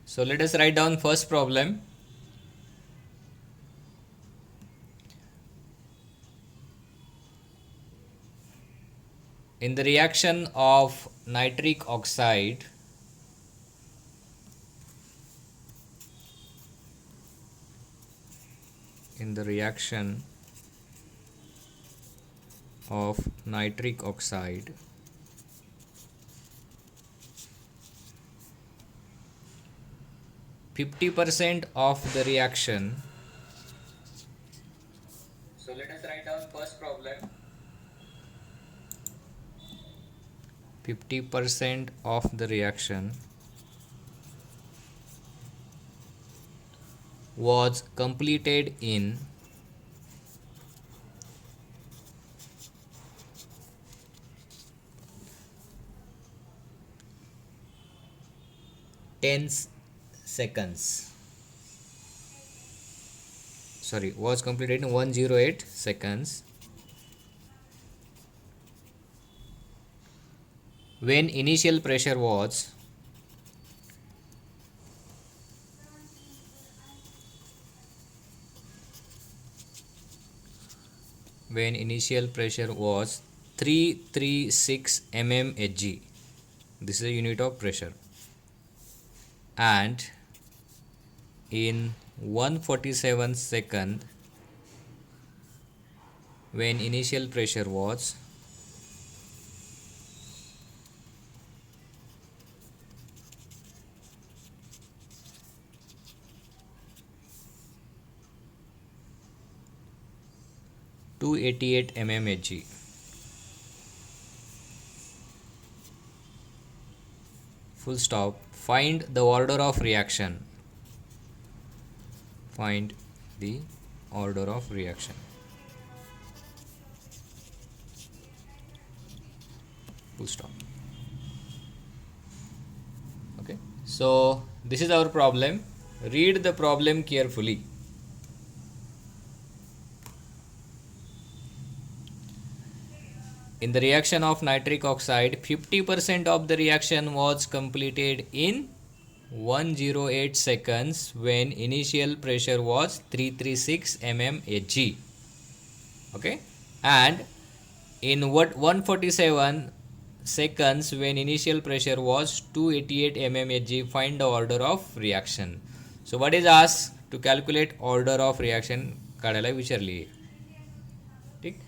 So let us write down first problem. In the reaction of nitric oxide, in the reaction of nitric oxide, %50 of the reaction. So let us write down first problem. 50% of the reaction was completed in 10 seconds. Sorry, was completed in 108 seconds when initial pressure was 336 mmHg. This is a unit of pressure. And in 147 second when initial pressure was 288 mmHg. Full stop. Find the order of reaction. Find the order of reaction. Full stop. Okay. So this is our problem. Read the problem carefully. In the reaction of nitric oxide, 50% of the reaction was completed in 108 seconds when initial pressure was 336 mmHg. Okay, and in 147 seconds when initial pressure was 288 mmHg, find the order of reaction. So what is asked? To calculate order of reaction काढायला विचारली. ठीक.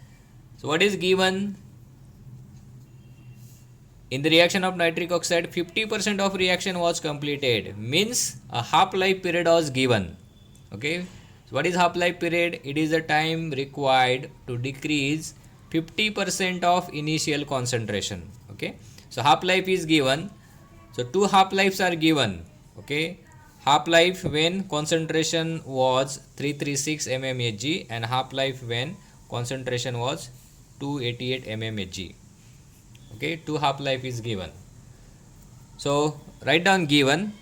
So what is given? In the reaction of nitric oxide, 50% of reaction was completed. Means a half-life period was given. Okay. So what is half-life period? It is the time required to decrease 50% of initial concentration. Okay. So half-life is given. So two half-lives are given. Okay. Half-life when concentration was 336 mmHg and half-life when concentration was 288 mmHg. Okay, two half-life is given. So write down given.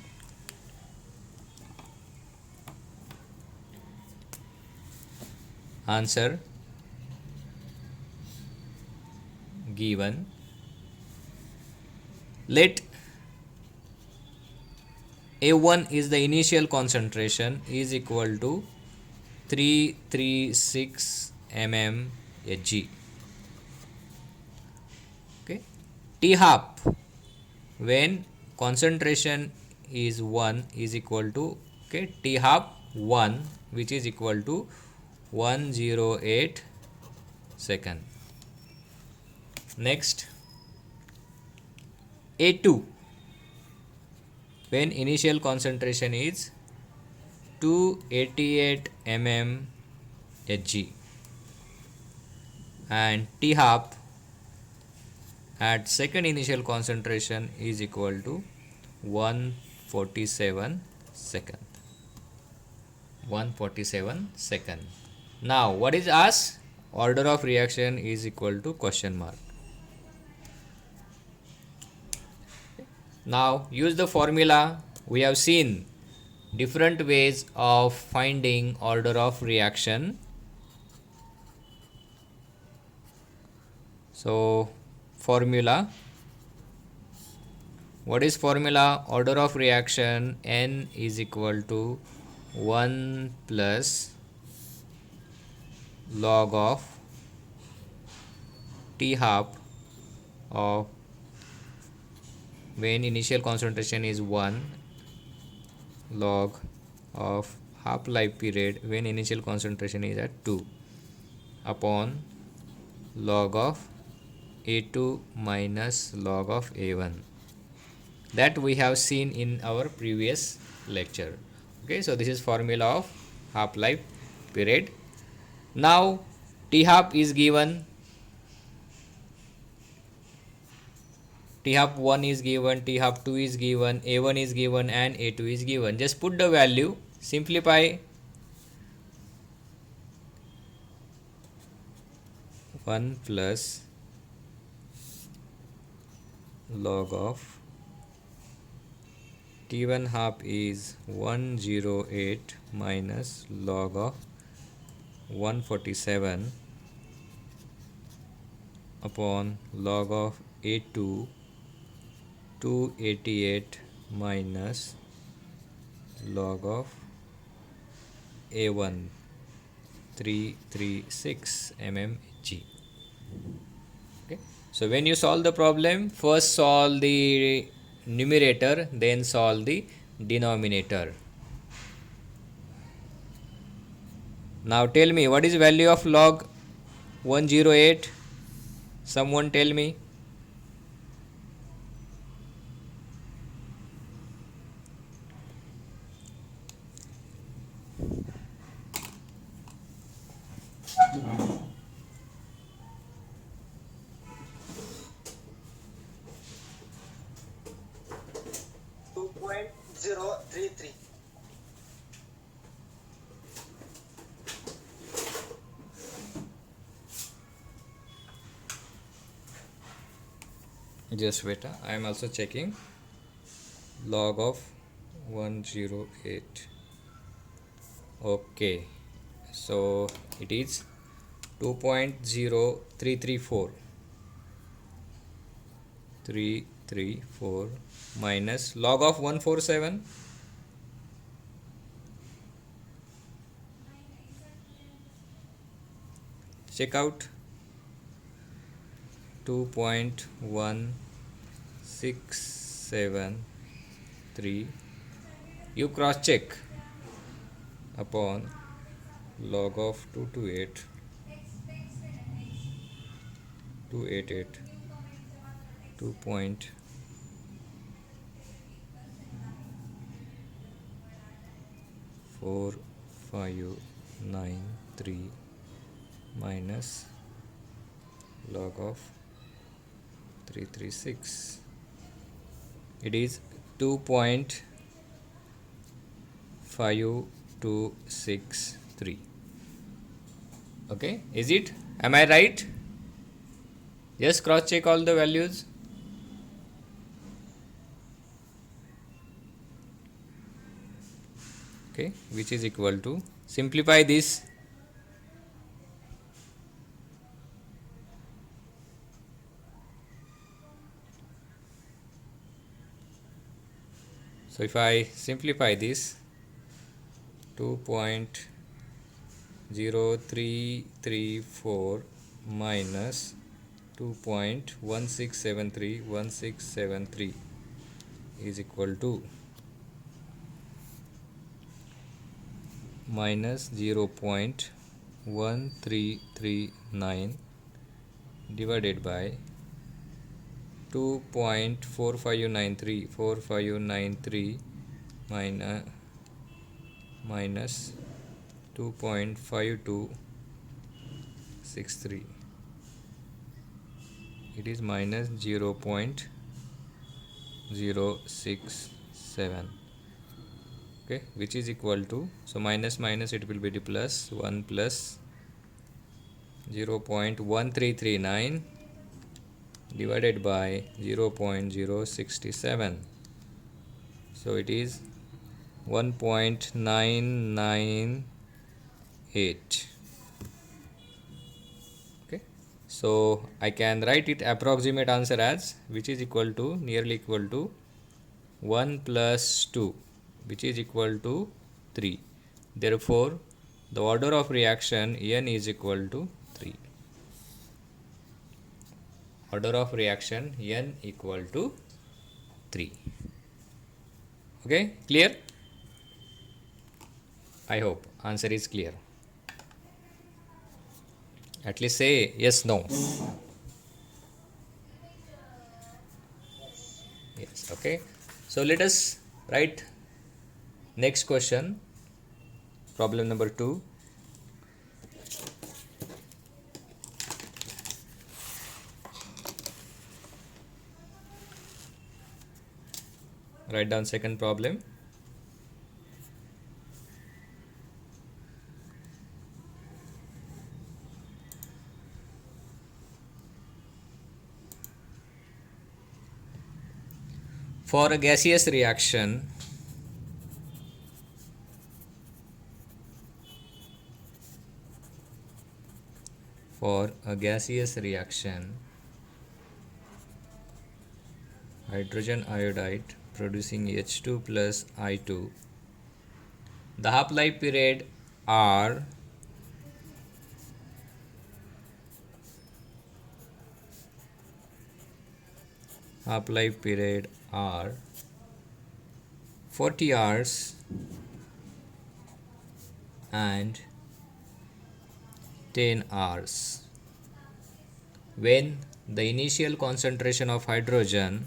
Answer given. Let A1 is the initial concentration is equal to 336 mmHg. Okay, T half when concentration is 1 is equal to, okay, T half 1 which is equal to 108 second. Next, A2 when initial concentration is 288 mmHg and T half at second initial concentration is equal to 147 second. 147 second. Now what is asked? Order of reaction is equal to question mark. Now use the formula. We have seen different ways of finding order of reaction. So formula What is formula? Order of reaction n is equal to 1 plus log of T half of when initial concentration is 1 log of half life period when initial concentration is at 2 upon log of A2 minus log of A1, that we have seen in our previous lecture. Okay, so this is formula of half life period. Now T half is given, T half 1 is given, T half 2 is given, A1 is given and A2 is given. Just put the value, simplify. 1 plus log of T1 half is 108 minus log of 147 upon log of A2 288 minus log of A1 336 mmHg. Okay, so when you solve the problem, first solve the numerator, then solve the denominator. Now tell me, what is value of log 108? Someone tell me. Just wait, I am also checking. Log of 108. Okay, so it is 2.0334 334 minus log of 147. Check out. 2.1673. You cross check upon log of 228 288 2.4593 minus log of 336. It is 2.5263. Okay, is it? Am I right? Just cross check all the values. Okay, which is equal to, simplify this. So if I simplify this, 2.0334 minus 2.1673 is equal to minus 0.1339 divided by 2.4593 minus 2.5263. It is minus 0.067. Okay, which is equal to, so minus minus it will be the plus 1 plus 0.1339 divided by 0.067. So it is 1.998. Okay, so I can write it approximate answer as, which is equal to, nearly equal to 1 plus 2, which is equal to 3. Therefore, the order of reaction n is equal to 3. Order of reaction n equal to 3. Okay, clear? I hope answer is clear. At least say yes, no. Yes, okay. So let us write next question, problem number 2. Write down second problem. For a gaseous reaction, hydrogen iodide producing H2 plus I2, the half-life period are 40 hours and 10 hours. When the initial concentration of hydrogen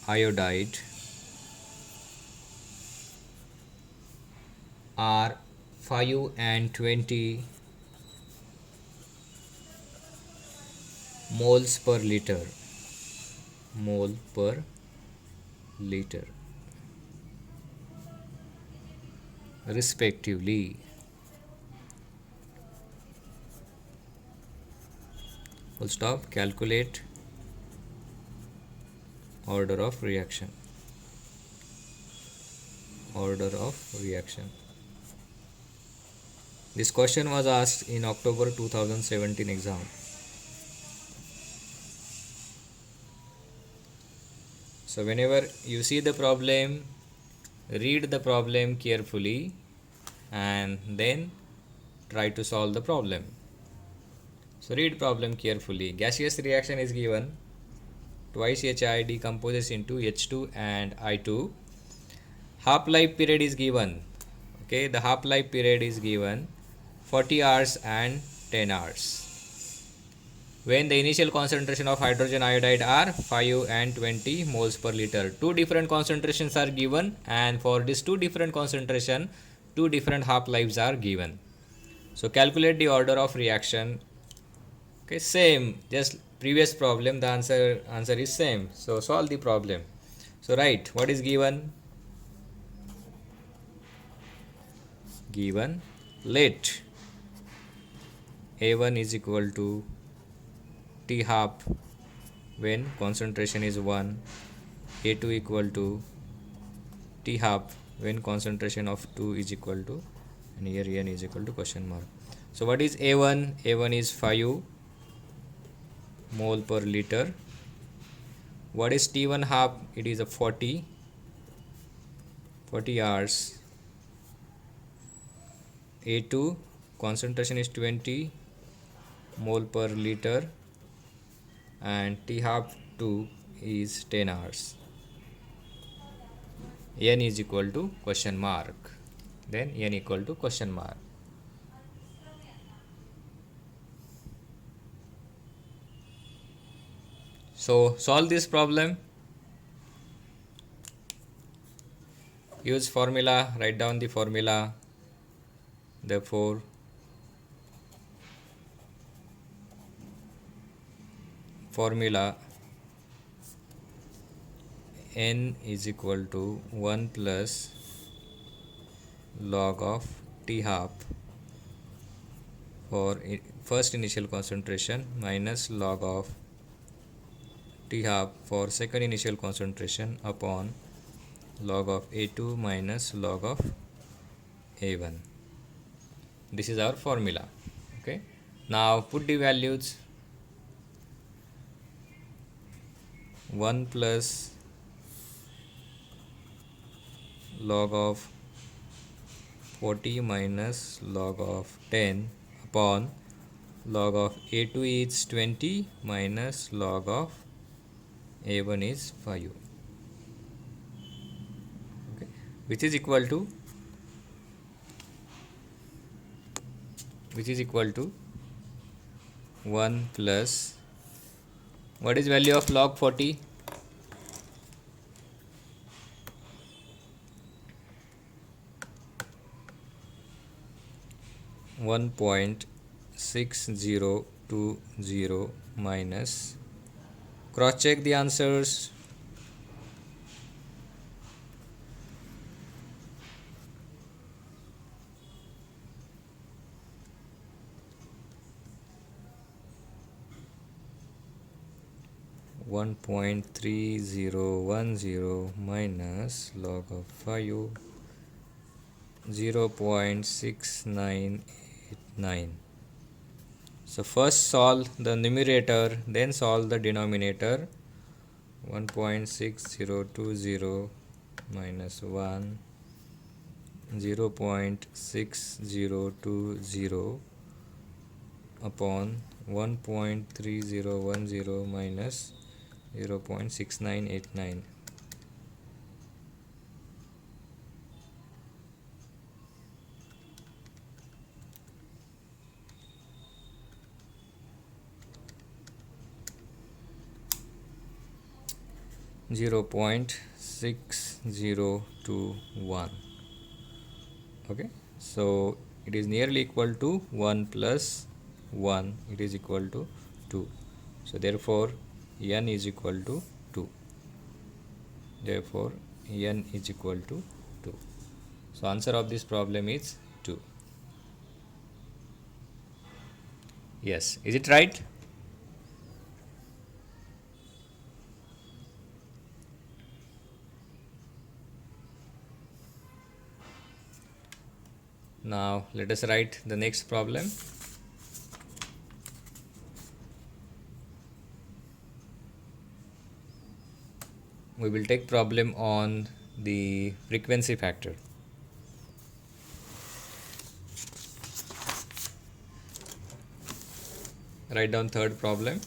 iodide are 5 and 20 moles per liter, respectively. Full stop. Calculate order of reaction. This question was asked in October 2017 exam. So whenever you see the problem, read the problem carefully and then try to solve the problem. So read problem carefully. Gaseous reaction is given. Twice HI decomposes into H2 and I2. Half-life period is given. Okay, the half-life period is given 40 hours and 10 hours. When the initial concentration of hydrogen iodide are 5 and 20 moles per liter. Two different concentrations are given, and for these two different concentration, two different half-lives are given. So calculate the order of reaction. Okay, same, just previous problem, the answer is same. So solve the problem. So write what is given. Let A1 is equal to T half when concentration is 1, A2 equal to T half when concentration of 2 is equal to, and here n is equal to question mark. So what is A1? A1 is 5 mole per liter. What is T1 half? It is a 40 hours. A2 concentration is 20 mole per liter, and T half 2 is 10 hours. N is equal to question mark. Then n equal to question mark. So solve this problem. Use formula. Write down the formula. Therefore, formula n is equal to 1 plus log of T half for first initial concentration minus log of T half for second initial concentration upon log of A2 minus log of A1. This is our formula. Okay, now put the values. 1 plus log of 40 minus log of 10 upon log of A2 is 20 minus log of A1 is 5. Okay, which is equal to 1 plus, what is value of log 40? 1.6020 minus, cross check the answers. 1.3010 minus log of 5, 0.6989. So first solve the numerator, then solve the denominator. 1.6020 minus 1, 0.6020 upon 1.3010 minus 0.6989. 0.6021. Okay, so it is nearly equal to 1 plus 1, it is equal to 2. So therefore n is equal to 2. Therefore n is equal to 2. So answer of this problem is 2. Yes, is it right? Now let us write the next problem. We will take problem on the frequency factor. Write down third problem.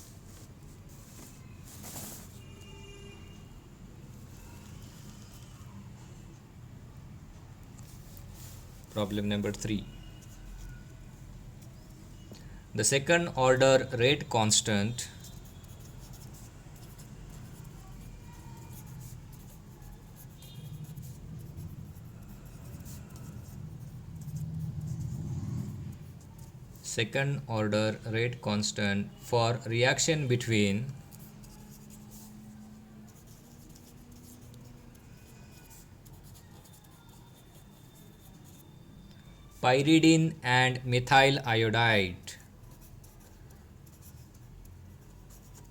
Problem number 3. The second order rate constant for reaction between pyridine and methyl iodide.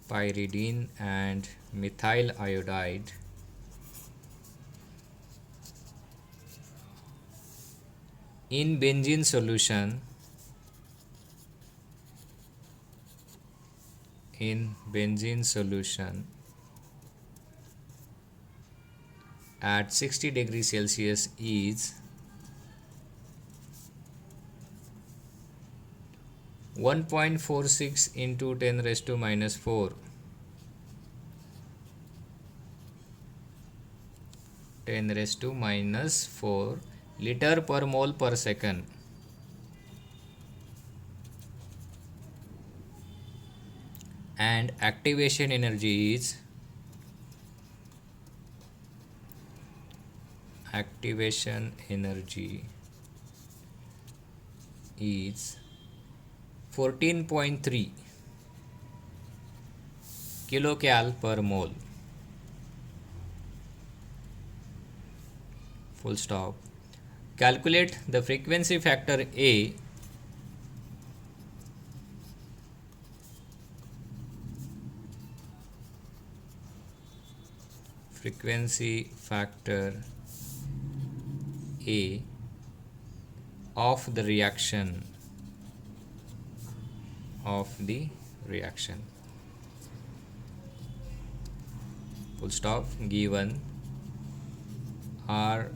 Pyridine and methyl iodide in benzene solution at 60 degrees Celsius is 1.46 into 10 raised to minus 4 liter per mole per second. And activation energy is 14.3 kilocal per mole. Full stop. Calculate the frequency factor A frequency factor A of the reaction full stop. Given R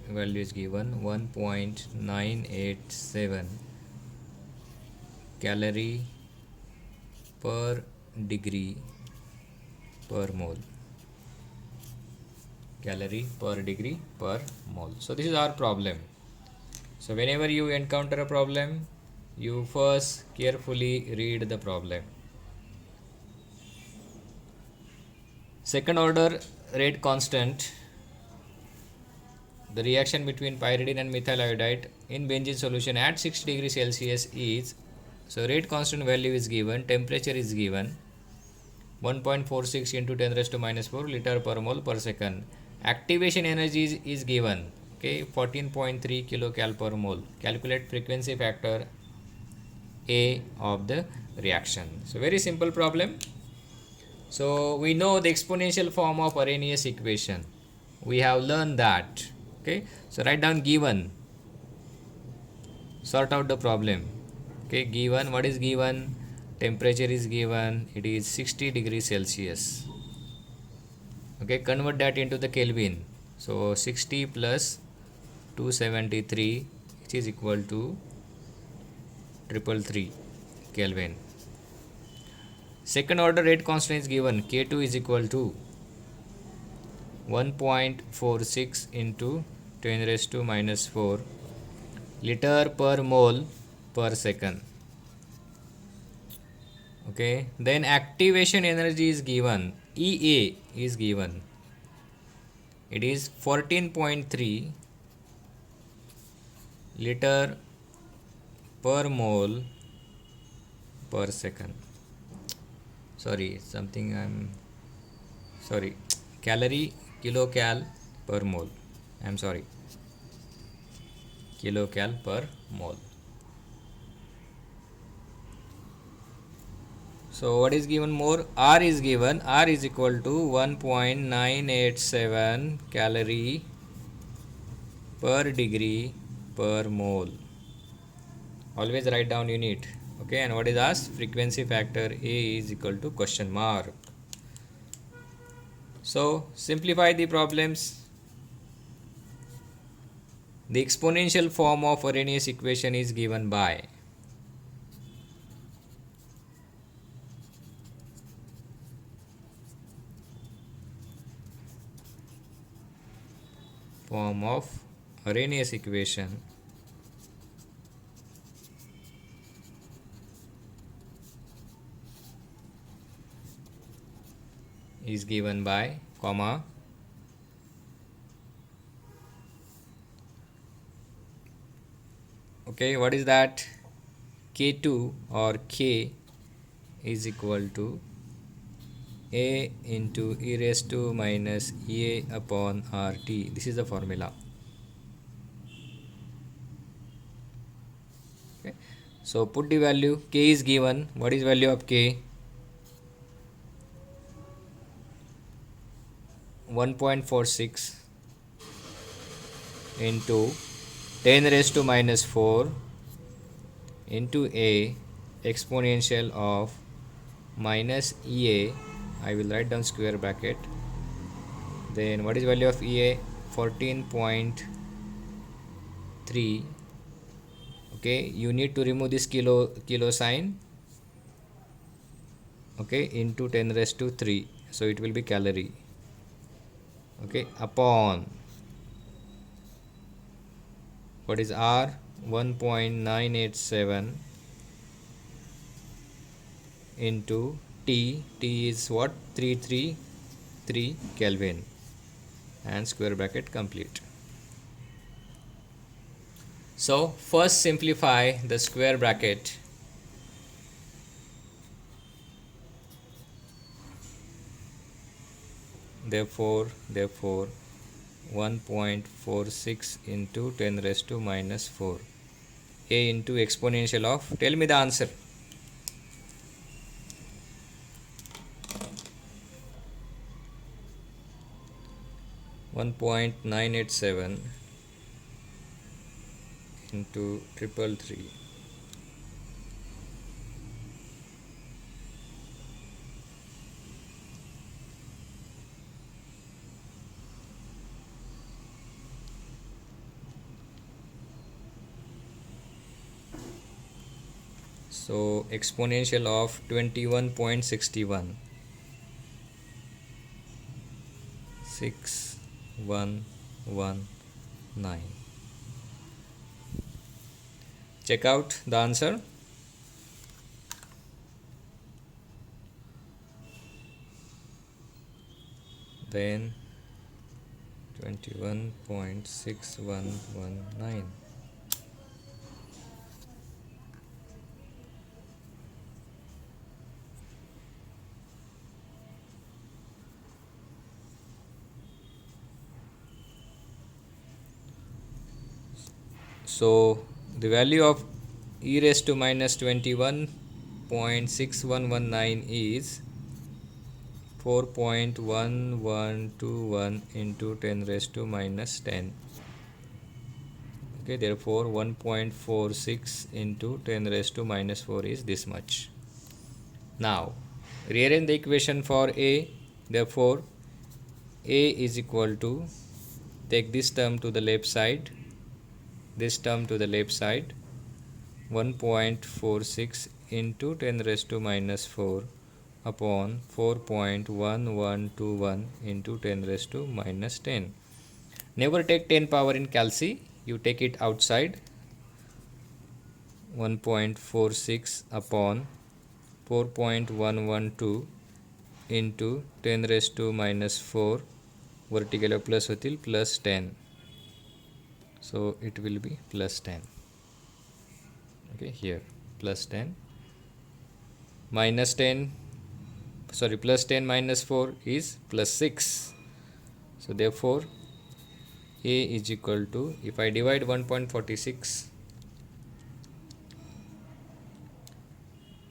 value is given 1.987 calorie per degree per mole. So this is our problem. So whenever you encounter a problem, you first carefully read the problem. Second order rate constant. The reaction between pyridine and methyl iodide in benzene solution at 60 degrees Celsius is, so rate constant value is given, temperature is given 1.46 into 10 raised to minus 4 liter per mole per second. Activation energy is given, okay, 14.3 kilocal per mole. Calculate frequency factor A of the reaction. So very simple problem. So we know the exponential form of Arrhenius equation. We have learned that. Okay, so write down given. Sort out the problem. Okay, given, what is given? Temperature is given, it is 60 degrees Celsius. Okay, convert that into the Kelvin. So 60 plus 273, which is equal to 333 Kelvin. Second order rate constant is given, K2 is equal to 1.46 into 10 raised to minus 4 liter per mole per second. Okay, then activation energy is given, EA is given, it is 14.3 liter per mole per second. Calorie, kilocal per mole. Kilocal per mole. So what is given more? R is given. R is equal to 1.987 calorie per degree per mole. Always write down unit. Okay, and what is asked? Frequency factor A is equal to question mark. So simplify the problems. The exponential form of Arrhenius equation is given by form of Arrhenius equation is given by comma okay, what is that? K2 or K is equal to A into e raised to minus A upon RT. This is the formula. Okay, so put the value. K is given. What is value of K? 1.46 into 10 raised to minus 4 into A exponential of minus EA. I will write down square bracket. Then what is value of EA? 14.3. Okay, you need to remove this kilo sign. Okay, into 10 raised to 3. So it will be calorie. Okay, upon what is R? 1.987 into T is what? 333 Kelvin, and square bracket complete. So first simplify the square bracket. Therefore 1.46 into 10 raised to minus 4 A into exponential of, tell me the answer. 1.987 into 333. So exponential of 21.61, 6119. Check out the answer. Then 21.6119. So the value of e raised to minus 21.6119 is 4.1121 into 10 raised to minus 10. Okay, therefore 1.46 into 10 raised to minus 4 is this much. Now rearrange the equation for a. Therefore a is equal to, take this term to the left side, this term to the left side, 1.46 into 10 raised to minus 4 upon 4.1121 into 10 raised to minus 10. Never take 10 power in calci, you take it outside. 1.46 upon 4.112 into 10 raised to minus 4, vertical plus होतील plus 10. So it will be plus 10. Okay, here plus 10 minus 10, sorry, plus 10 minus 4 is plus 6. So therefore a is equal to, if I divide 1.46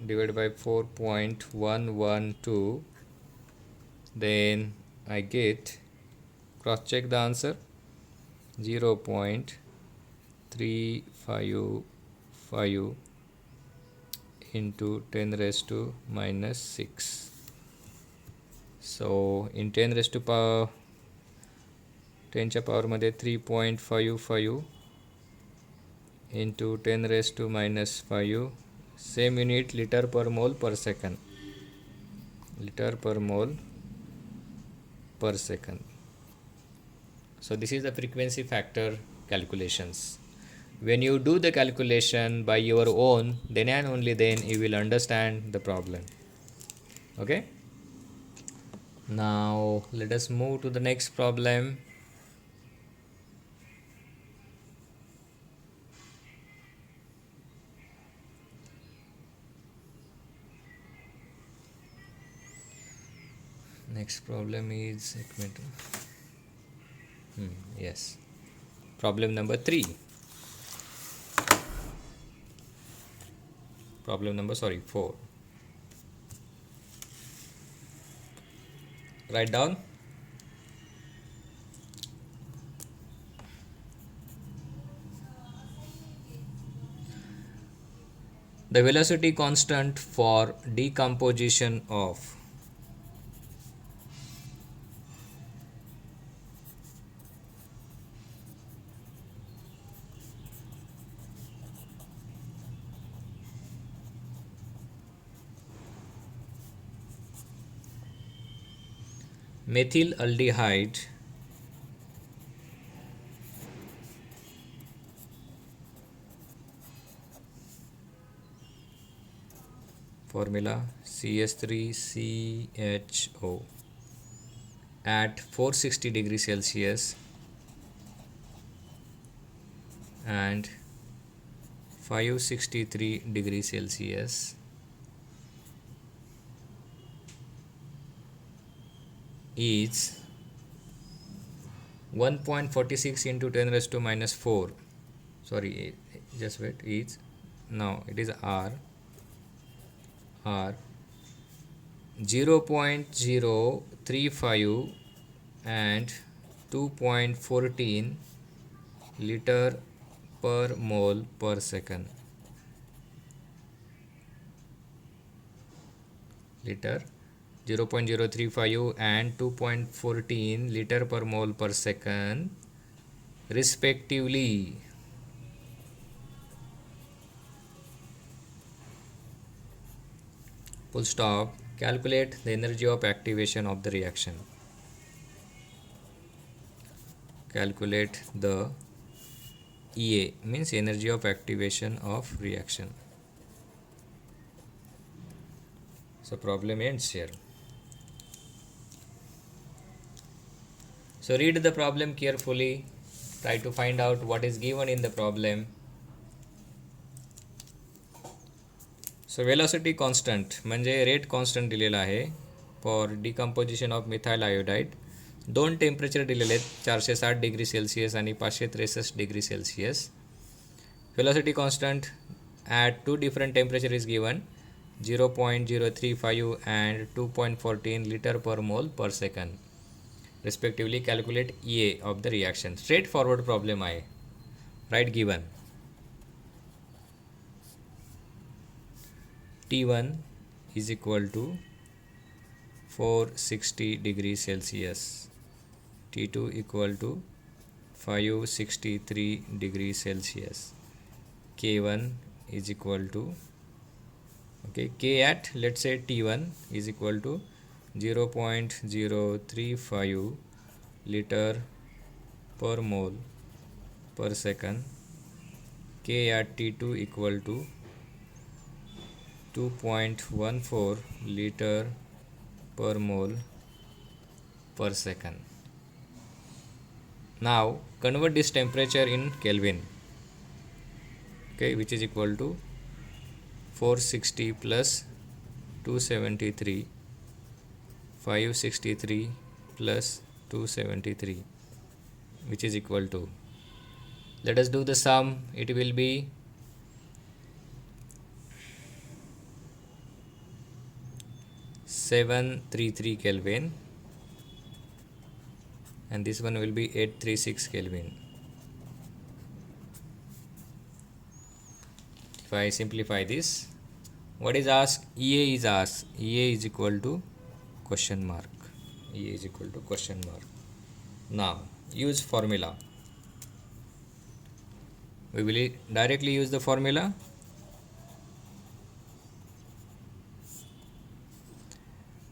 divided by 4.112, then I get, cross check the answer, 0.355 into 10 raised to minus 6. So in 10 raised to power 10 च्या power मध्ये 3.55 into 10 raised to minus 5, same unit liter per mole per second, liter per mole per second. So this is the frequency factor calculations. When you do the calculation by your own, then and only then you will understand the problem. Okay, now let us move to the next problem. Next problem is, yes, problem number 3. Problem number 4. Write down. The velocity constant for decomposition of methylaldehyde formula CS3CHO at 460 degrees Celsius and 563 degrees Celsius is 1.46 into 10 raised to minus 4. Sorry, just wait. Is now it is R 0.035 and 2.14 liter per mole per second. Liter 0.035 and 2.14 liter per mole per second respectively. Full stop. Calculate the energy of activation of the reaction. Calculate the EA means energy of activation of reaction. So problem ends here. So read the problem carefully. Try to find out what is given in the problem. So velocity constant म्हणजे rate constant दिलेला आहे for decomposition of methyl iodide. दोन temperature दिलेले आहेत 460 degree Celsius आणि 563 degree Celsius. velocity constant at two different temperature is given 0.035 and 2.14 liter per mole per second respectively. Calculate EA of the reaction. Straightforward problem आहे. Right, given T1 is equal to 460 degree Celsius, T2 equal to 563 degree Celsius, K1 is equal to, okay, K at let's say T1 is equal to 0.035 liter per mole per second, K at T2 equal to 2.14 liter per mole per second. Now convert this temperature in Kelvin, okay, which is equal to 460 plus 273, 563 plus 273, which is equal to, let us do the sum. It will be 733 Kelvin and this one will be 836 Kelvin. If I simplify this, what is asked? EA is asked. EA is equal to question mark. EA is equal to question mark. Now use formula. We will directly use the formula.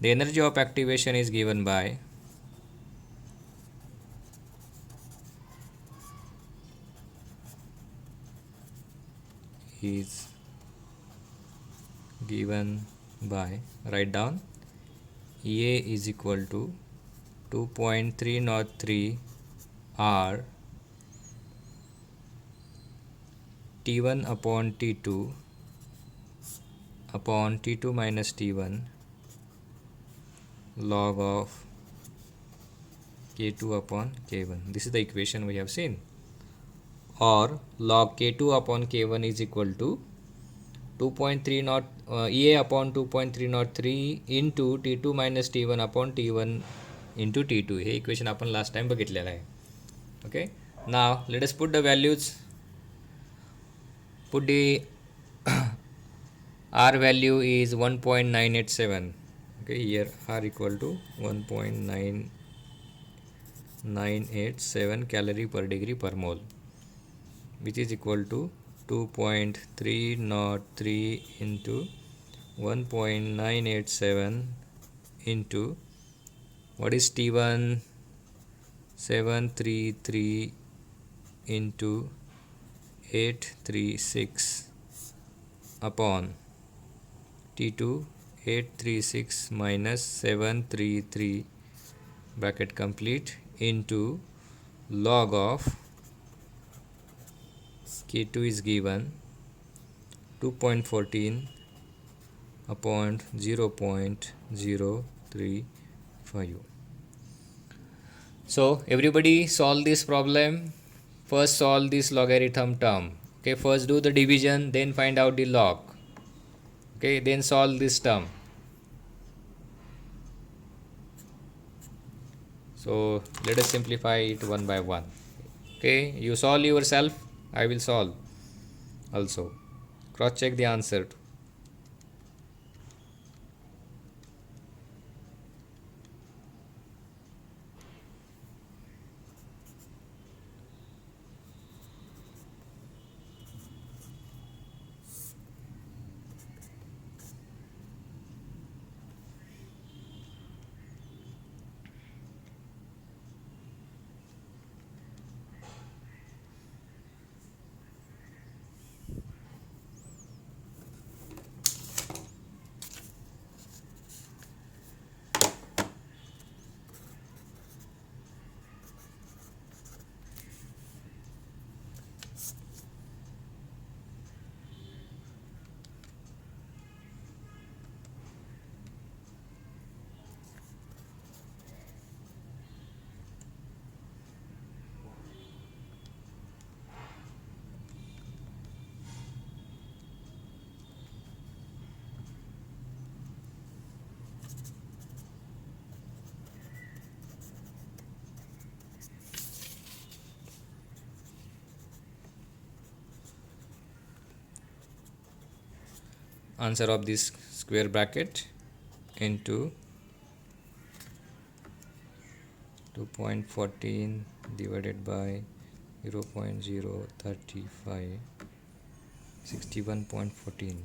The energy of activation is given by write down EA is equal to 2.303 R T1 upon T2 upon T2 minus T1 log of K2 upon K1. This is the equation we have seen. Or log K2 upon K1 is equal to 2.30 EA upon 2.303 into T2 minus T1 upon T1 into T2. Hey equation आपण last time बघितलेला आहे. Okay. Now let us put the values. Put the R value is 1.987. Okay, here R equal to 1.987 calorie per degree per mole, which is equal to 2.303 into 1.987 into what is T1, 733 into 836 upon T2, 836 minus 733 bracket complete into log of K2 is given 2.14 upon 0.035. So everybody solve this problem. First solve this logarithm term. Okay, first do the division, then find out the log. Okay, then solve this term. So So let us simplify it one by one. Okay, you solve yourself, I will solve also. Cross check the answer. Answer of this square bracket into 2.14 divided by 0.035, 61.14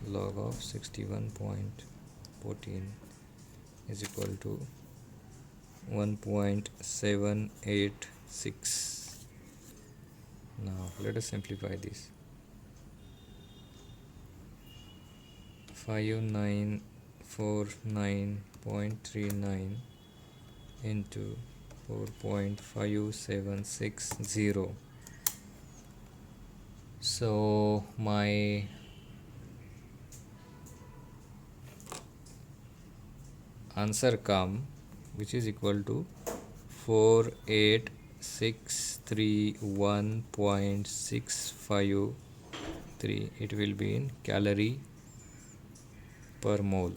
log of 61.14 is equal to 1.786. Now let us simplify this. 5949.39 into 4.5760. So my answer come, which is equal to 48631.653. It will be in calorie per mole.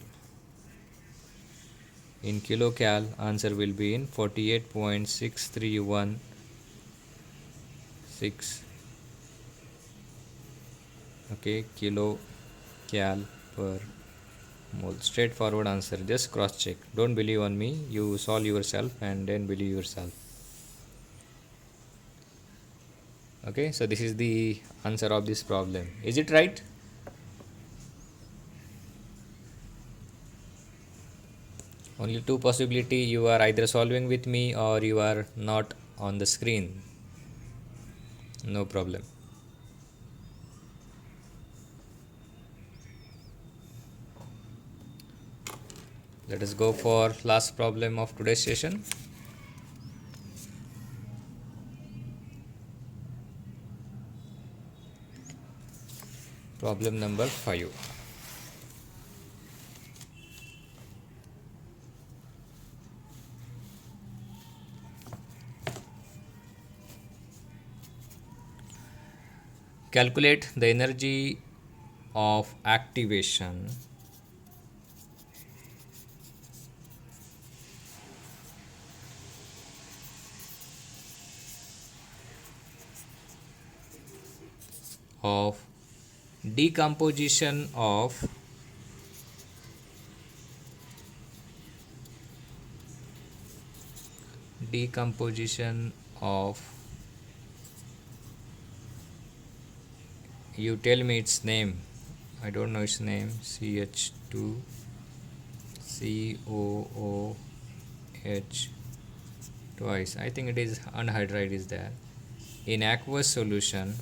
In kilocal, answer will be in 48.6316, okay, kilocal per mole. Straightforward answer. Just cross check. Don't believe on me. You solve yourself and then believe yourself. Okay, so this is the answer of this problem. Is it right? Only two possibility: you are either solving with me or you are not on the screen. No problem. Let us go for last problem of today's session. Problem number 5. Calculate the energy of activation of decomposition of you tell me its name. I don't know its name. CH2 COOH twice. I think it is anhydride is there. In aqueous solution,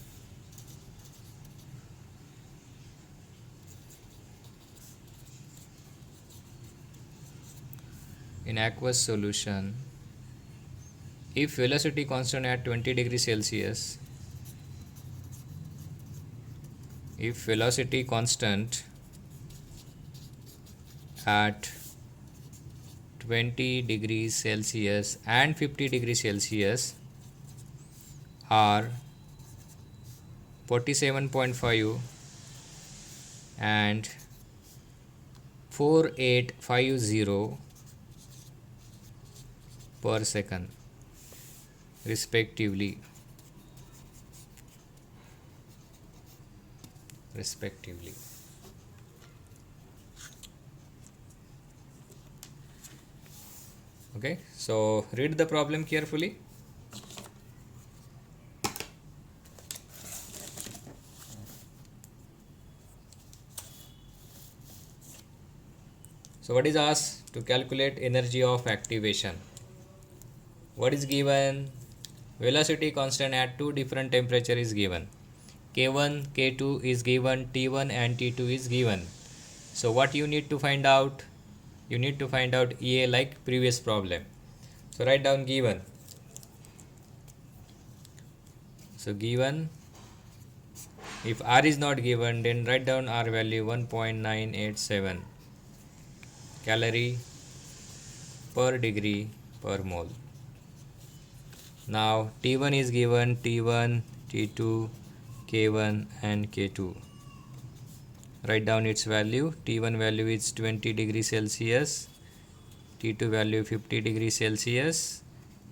if velocity constant at 20 degrees Celsius, if velocity constant at 20 degrees Celsius and 50 degrees Celsius are 47.5 and 4850, per second respectively. Okay, so read the problem carefully. So what is asked? To calculate energy of activation. What is given? Velocity constant at two different temperature is given. K1, K2 is given, T1 and T2 is given. So what you need to find out? You need to find out EA like previous problem. So write down given. So given, if R is not given, then write down R value 1.987 calorie per degree per mole. Now T1 is given, T1, T2, K1 and K2. Write down its value. T1 value is 20 degrees Celsius, T2 value 50 degrees Celsius,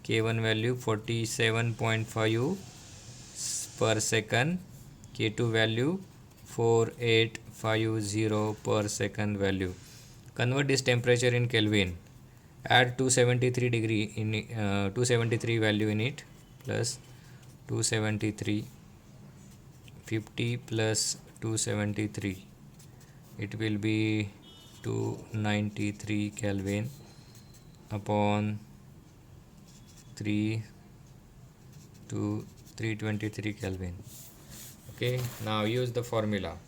K1 value 47.5 per second, K2 value 4850 per second value. Convert this temperature in Kelvin. Add 273 degree in 273 value in it, plus 273, 50 plus 273, it will be 293 Kelvin upon 3 to 323 Kelvin. Okay, now use the formula.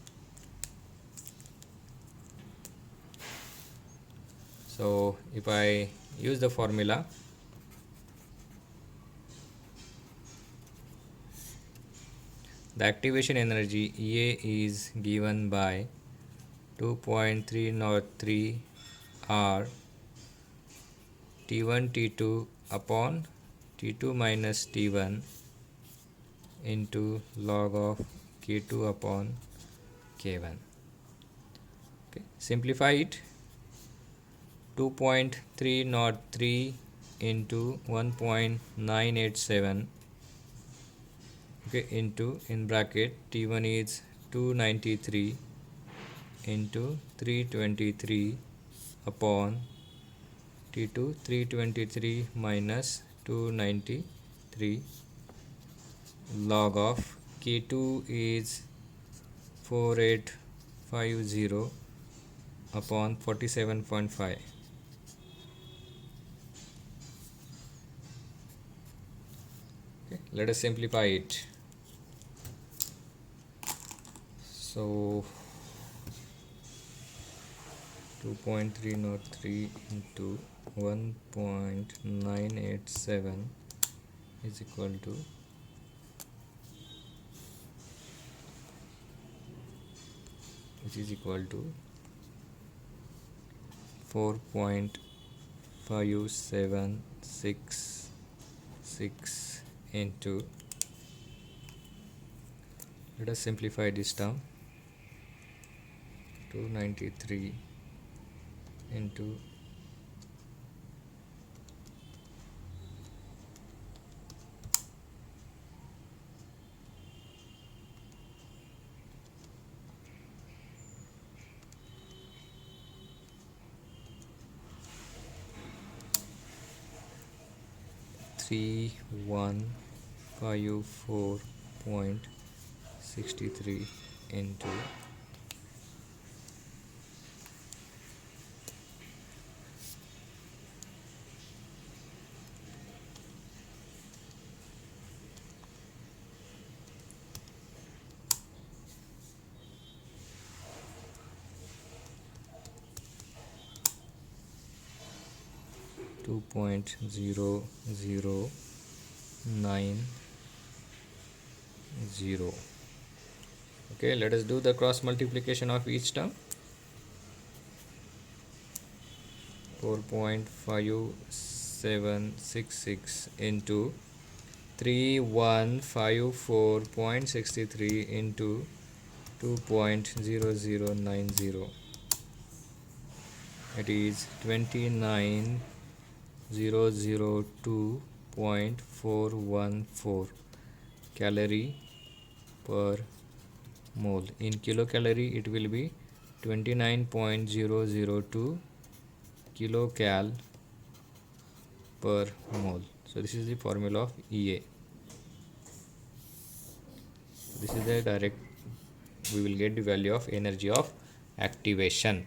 So if I use the formula, the activation energy EA is given by 2.303 R T1 T2 upon T2 minus T1 into log of K2 upon K1. Okay, simplify it. 2.303 into 1.987, okay, into in bracket T1 is 293 into 323 upon T2 323 minus 293 log of K2 is 4850 upon 47.5. Okay, let us simplify it. So 2.303 into 1.987 is equal to 4.5766 into, let us simplify this term, 293 into 3154.63 into 2.0090. Okay, let us do the cross multiplication of each term. 4.5766 into 3154.63 into 2.0090, it is 29 002.414 calorie per mole. In kilocalorie it will be 29.002 kilocal per mole. So this is the formula of EA. This is the direct, we will get the value of energy of activation.